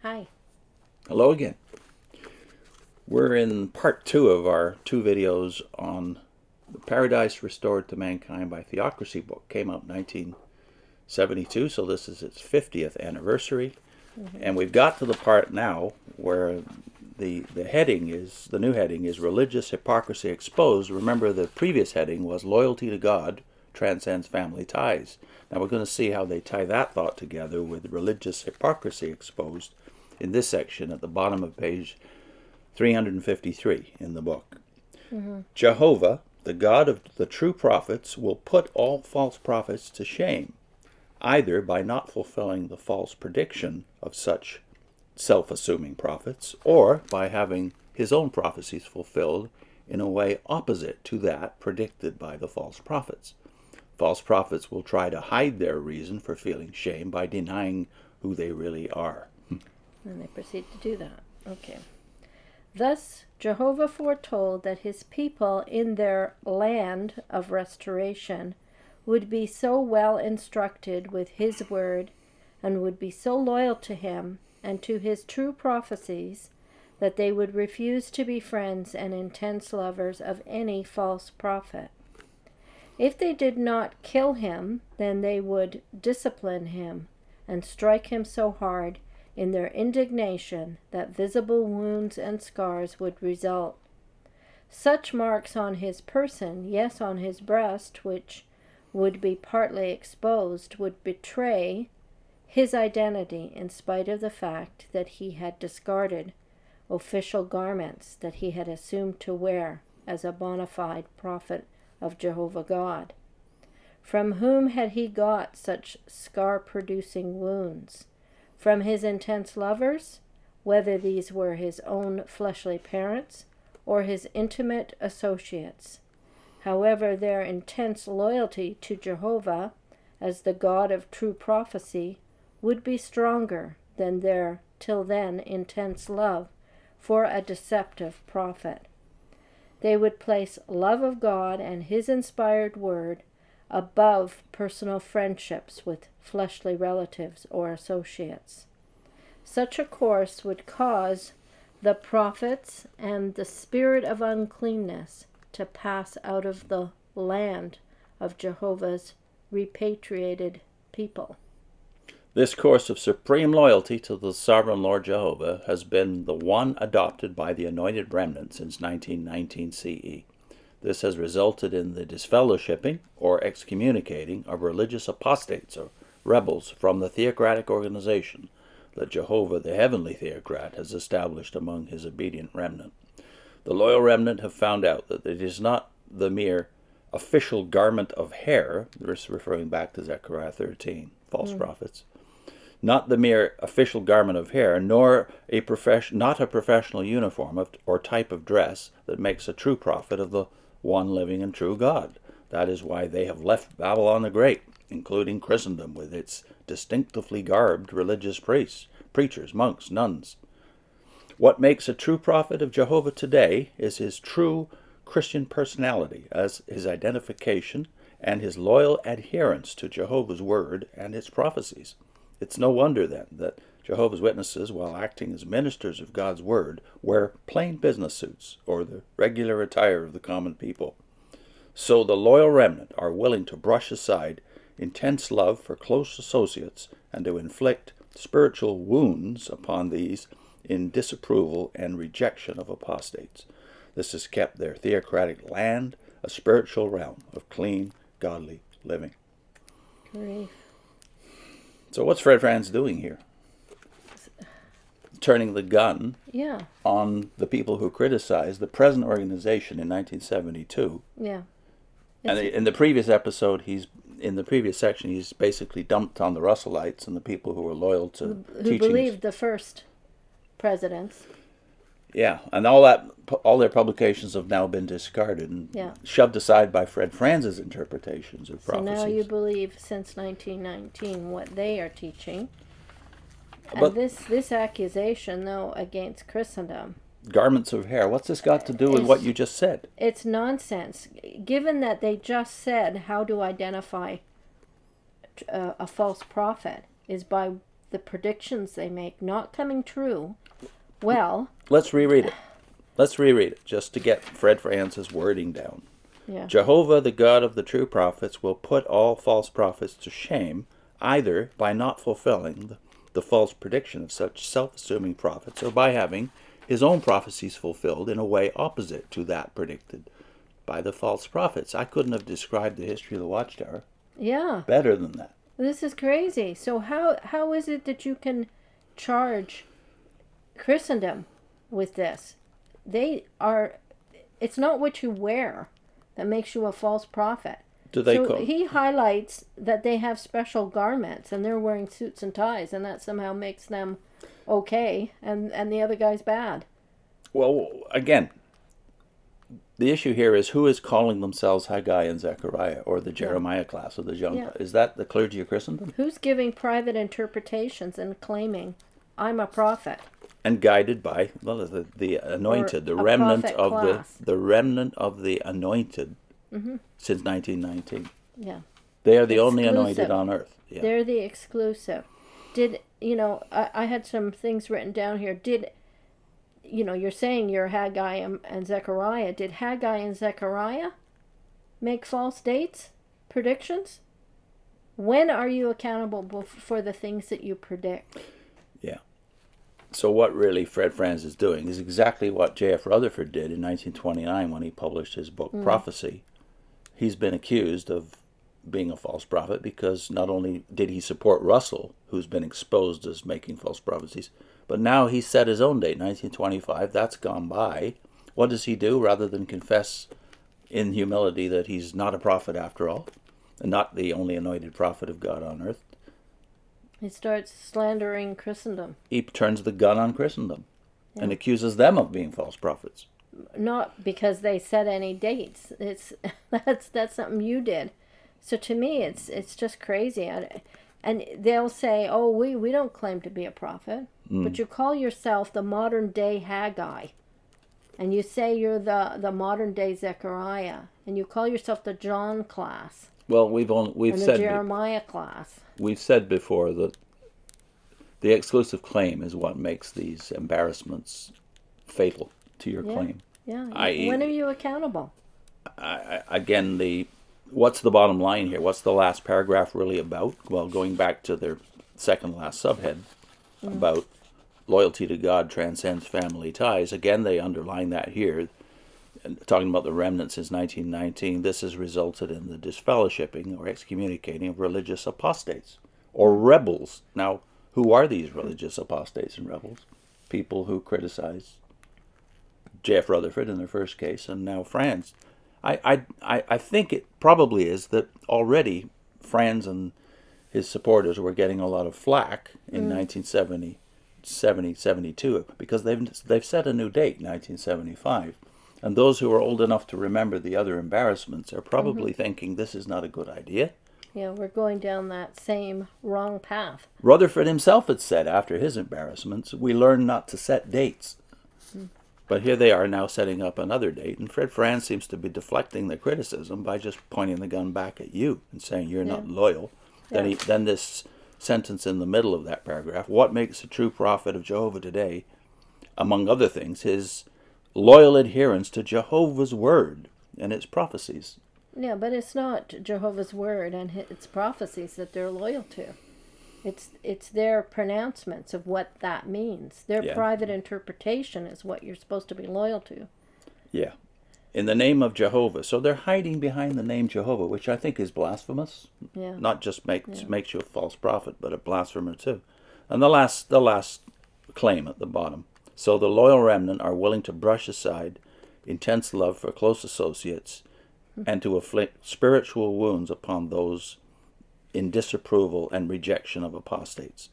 Hi. Hello again. We're in part 2 of our 2 videos on The Paradise Restored to Mankind by Theocracy book. Came out in 1972, so this is its 50th anniversary. And we've got to the part now where the new heading is Religious Hypocrisy Exposed. Remember, the previous heading was Loyalty to God Transcends Family Ties. Now we're going to see how they tie that thought together with Religious Hypocrisy Exposed in this section at the bottom of page 353 in the book. Jehovah, the God of the true prophets, will put all false prophets to shame, either by not fulfilling the false prediction of such self-assuming prophets, or by having his own prophecies fulfilled in a way opposite to that predicted by the false prophets. False prophets will try to hide their reason for feeling shame by denying who they really are. And they proceed to do that. Okay. Thus, Jehovah foretold that his people in their land of restoration would be so well instructed with his word and would be so loyal to him and to his true prophecies that they would refuse to be friends and intense lovers of any false prophet. If they did not kill him, then they would discipline him and strike him so hard in their indignation that visible wounds and scars would result. Such marks on his person, yes, on his breast, which would be partly exposed, would betray his identity in spite of the fact that he had discarded official garments that he had assumed to wear as a bona fide prophet of Jehovah God. From whom had he got such scar-producing wounds? From his intense lovers, whether these were his own fleshly parents or his intimate associates. However, their intense loyalty to Jehovah as the God of true prophecy would be stronger than their till then intense love for a deceptive prophet. They would place love of God and his inspired word above personal friendships with fleshly relatives or associates. Such a course would cause the prophets and the spirit of uncleanness to pass out of the land of Jehovah's repatriated people. This course of supreme loyalty to the sovereign Lord Jehovah has been the one adopted by the anointed remnant since 1919 CE. This has resulted in the disfellowshipping or excommunicating of religious apostates or rebels from the theocratic organization that Jehovah, the heavenly theocrat, has established among his obedient remnant. The loyal remnant have found out that it is not the mere official garment of hair, this referring back to Zechariah 13, false prophets, not the mere official garment of hair, nor not a professional uniform or type of dress that makes a true prophet of the one living and true God. That is why they have left Babylon the Great, including Christendom, with its distinctively garbed religious priests, preachers, monks, nuns. What makes a true prophet of Jehovah today is his true Christian personality, as his identification and his loyal adherence to Jehovah's word and its prophecies. It's no wonder, then, that Jehovah's Witnesses, while acting as ministers of God's word, wear plain business suits or the regular attire of the common people. So the loyal remnant are willing to brush aside intense love for close associates and to inflict spiritual wounds upon these in disapproval and rejection of apostates. This has kept their theocratic land a spiritual realm of clean, godly living. Grief. So what's Franz doing here? Turning the gun on the people who criticized the present organization in 1972. Yeah. And in the previous episode, in the previous section, he's basically dumped on the Russellites and the people who were loyal to who believed the first presidents. Yeah, and all their publications have now been discarded and shoved aside by Franz's interpretations of prophecies. So now you believe since 1919 what they are teaching. And this accusation, though, against Christendom. Garments of hair. What's this got to do with what you just said? It's nonsense. Given that they just said how to identify a false prophet is by the predictions they make not coming true, well... Let's reread it. Let's reread it, just to get Fred Franz's wording down. Yeah. Jehovah, the God of the true prophets, will put all false prophets to shame, either by not fulfilling the false prediction of such self-assuming prophets, or by having his own prophecies fulfilled in a way opposite to that predicted by the false prophets. I couldn't have described the history of the Watchtower better than that. This is crazy. So how is it that you can charge Christendom with this? It's not what you wear that makes you a false prophet. He highlights that they have special garments and they're wearing suits and ties, and that somehow makes them okay, and the other guy's bad. Well, again, the issue here is who is calling themselves Haggai and Zechariah, or the Jeremiah class, or the young class? Is that the clergy of Christendom? Who's giving private interpretations and claiming, I'm a prophet? And guided by the anointed, the remnant of the anointed since 1919. Yeah. They are the only anointed on earth. Yeah. They're the exclusive. I had some things written down here. You're saying you're Haggai and Zechariah. Did Haggai and Zechariah make false dates, predictions? When are you accountable for the things that you predict? Yeah. So what really Fred Franz is doing is exactly what J.F. Rutherford did in 1929 when he published his book Prophecy. He's been accused of being a false prophet because not only did he support Russell, who's been exposed as making false prophecies, but now he set his own date, 1925. That's gone by. What does he do? Rather than confess in humility that he's not a prophet after all, and not the only anointed prophet of God on earth, he starts slandering Christendom. He turns the gun on Christendom and accuses them of being false prophets. Not because they set any dates. That's something you did. So to me, it's just crazy. And they'll say, oh, we don't claim to be a prophet. But you call yourself the modern day Haggai. And you say you're the modern day Zechariah. And you call yourself the John class. Well, we've said the Jeremiah class. We've said before that the exclusive claim is what makes these embarrassments fatal to your claim. Yeah. When are you accountable? Again, what's the bottom line here? What's the last paragraph really about? Well, going back to their second last subhead about loyalty to God transcends family ties. Again, they underline that here. Talking about the remnant since 1919, this has resulted in the disfellowshipping or excommunicating of religious apostates or rebels. Now, who are these religious apostates and rebels? People who criticize J.F. Rutherford in their first case, and now Franz. I think it probably is that already Franz and his supporters were getting a lot of flack in 1970, 72, because they've set a new date, 1975. And those who are old enough to remember the other embarrassments are probably thinking this is not a good idea. Yeah, we're going down that same wrong path. Rutherford himself had said after his embarrassments, we learn not to set dates. But here they are now setting up another date, and Fred Franz seems to be deflecting the criticism by just pointing the gun back at you and saying you're not loyal. Then this sentence in the middle of that paragraph, what makes a true prophet of Jehovah today, among other things, his loyal adherence to Jehovah's word and its prophecies. Yeah, but it's not Jehovah's word and its prophecies that they're loyal to. It's their pronouncements of what that means. Their private interpretation is what you're supposed to be loyal to. Yeah. In the name of Jehovah. So they're hiding behind the name Jehovah, which I think is blasphemous. Yeah. Not just makes you a false prophet, but a blasphemer too. And the last claim at the bottom. So the loyal remnant are willing to brush aside intense love for close associates and to inflict spiritual wounds upon those in disapproval and rejection of apostates.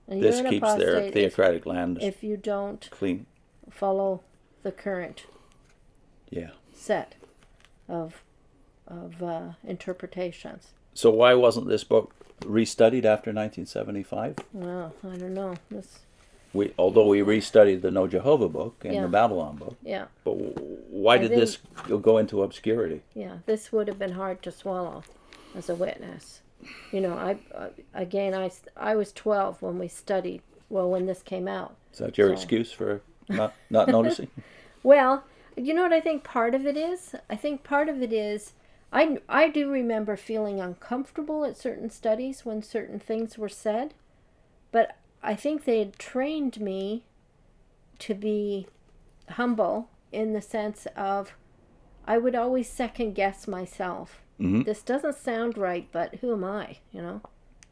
And this keeps their theocratic land if you don't clean. Follow the current set of interpretations. So why wasn't this book restudied after 1975? Well, I don't know. Although we restudied the No Jehovah book and the Babylon book. Yeah. But why did this go into obscurity? Yeah, this would have been hard to swallow as a witness. You know, I was 12 when we studied. Well, when this came out. Is that your excuse for not noticing? Well, you know what I think part of it is? I think part of it is I do remember feeling uncomfortable at certain studies when certain things were said, but I think they had trained me to be humble in the sense of I would always second guess myself. Mm-hmm. This doesn't sound right, but who am I? You know,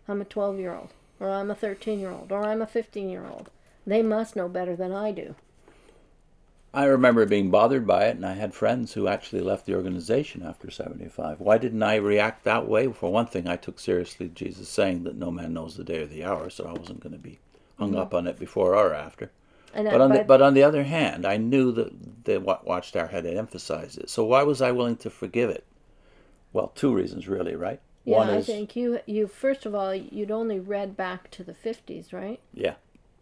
I'm a 12-year-old, or I'm a 13-year-old, or I'm a 15-year-old. They must know better than I do. I remember being bothered by it, and I had friends who actually left the organization after 75. Why didn't I react that way? For one thing, I took seriously Jesus saying that no man knows the day or the hour, so I wasn't going to be hung up on it before or after. But on the other hand, I knew that the Watchtower had emphasized it. So why was I willing to forgive it? Well, two reasons really, right? Yeah, one is, I think you first of all, you'd only read back to the 50s, right? Yeah.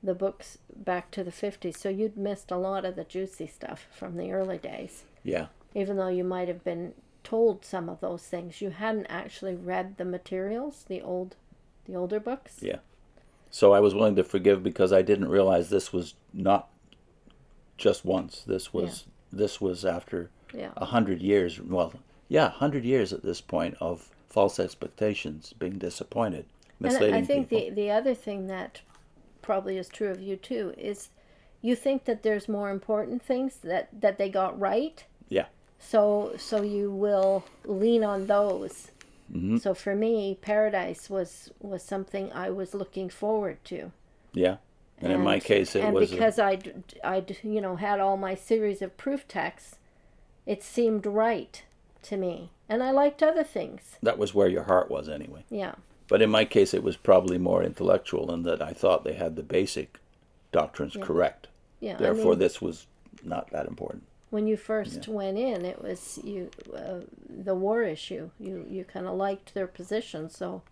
The books back to the 50s, so you'd missed a lot of the juicy stuff from the early days. Yeah. Even though you might have been told some of those things, you hadn't actually read the materials, the older books. Yeah. So I was willing to forgive because I didn't realize this was not just once. This was after 100 years. Well, 100 years at this point of false expectations, being disappointed, misleading and I think people. the other thing that probably is true of you too is you think that there's more important things that they got right. Yeah. So you will lean on those. Mm-hmm. So for me, Paradise was something I was looking forward to. Yeah. And in my case, it was... And because I'd had all my series of proof texts, it seemed right to me. And I liked other things. That was where your heart was anyway. Yeah. But in my case, it was probably more intellectual in that I thought they had the basic doctrines correct. Yeah. Therefore, this was not that important. When you first went in, it was the war issue. You kind of liked their position, so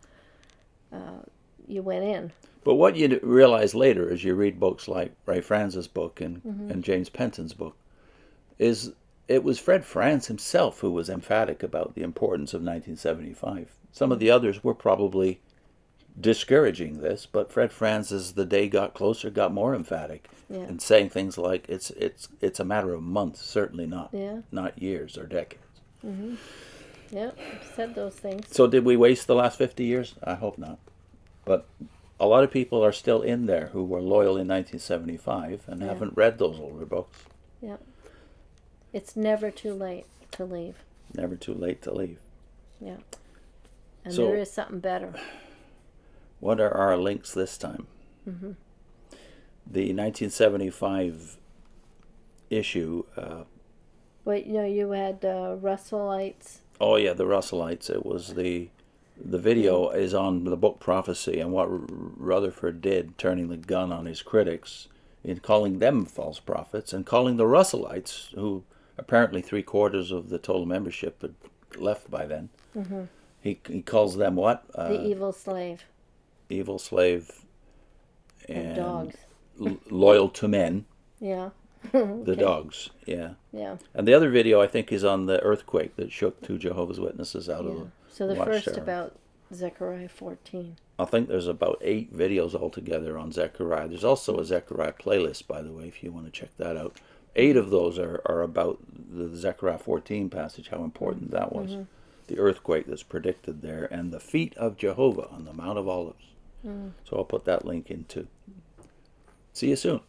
you went in. But what you realize later as you read books like Ray Franz's book and James Penton's book is it was Fred Franz himself who was emphatic about the importance of 1975. Some of the others were probably discouraging this, but Fred Franz, as the day got closer, got more emphatic and saying things like it's a matter of months, certainly not years or decades. Mm-hmm. Yeah, said those things. So did we waste the last 50 years? I hope not. But a lot of people are still in there who were loyal in 1975 and haven't read those older books. Yeah. It's never too late to leave. Never too late to leave. Yeah. And so, there is something better. What are our links this time? Mm-hmm. The 1975 issue. Wait, you had Russellites. Oh yeah, the Russellites. It was the video is on the book Prophecy and what Rutherford did, turning the gun on his critics in calling them false prophets and calling the Russellites, who apparently 3/4 of the total membership had left by then. Mm-hmm. He calls them what? The evil slave. Evil slave and dogs. Loyal to men. Yeah. The dogs, yeah. Yeah. And the other video, I think, is on the earthquake that shook 2 Jehovah's Witnesses out of the So the Watchtower. first about Zechariah 14. I think there's about 8 videos altogether on Zechariah. There's also a Zechariah playlist, by the way, if you want to check that out. 8 of those are about the Zechariah 14 passage, how important that was. Mm-hmm. The earthquake that's predicted there, and the feet of Jehovah on the Mount of Olives. Mm. So I'll put that link in too. See you soon.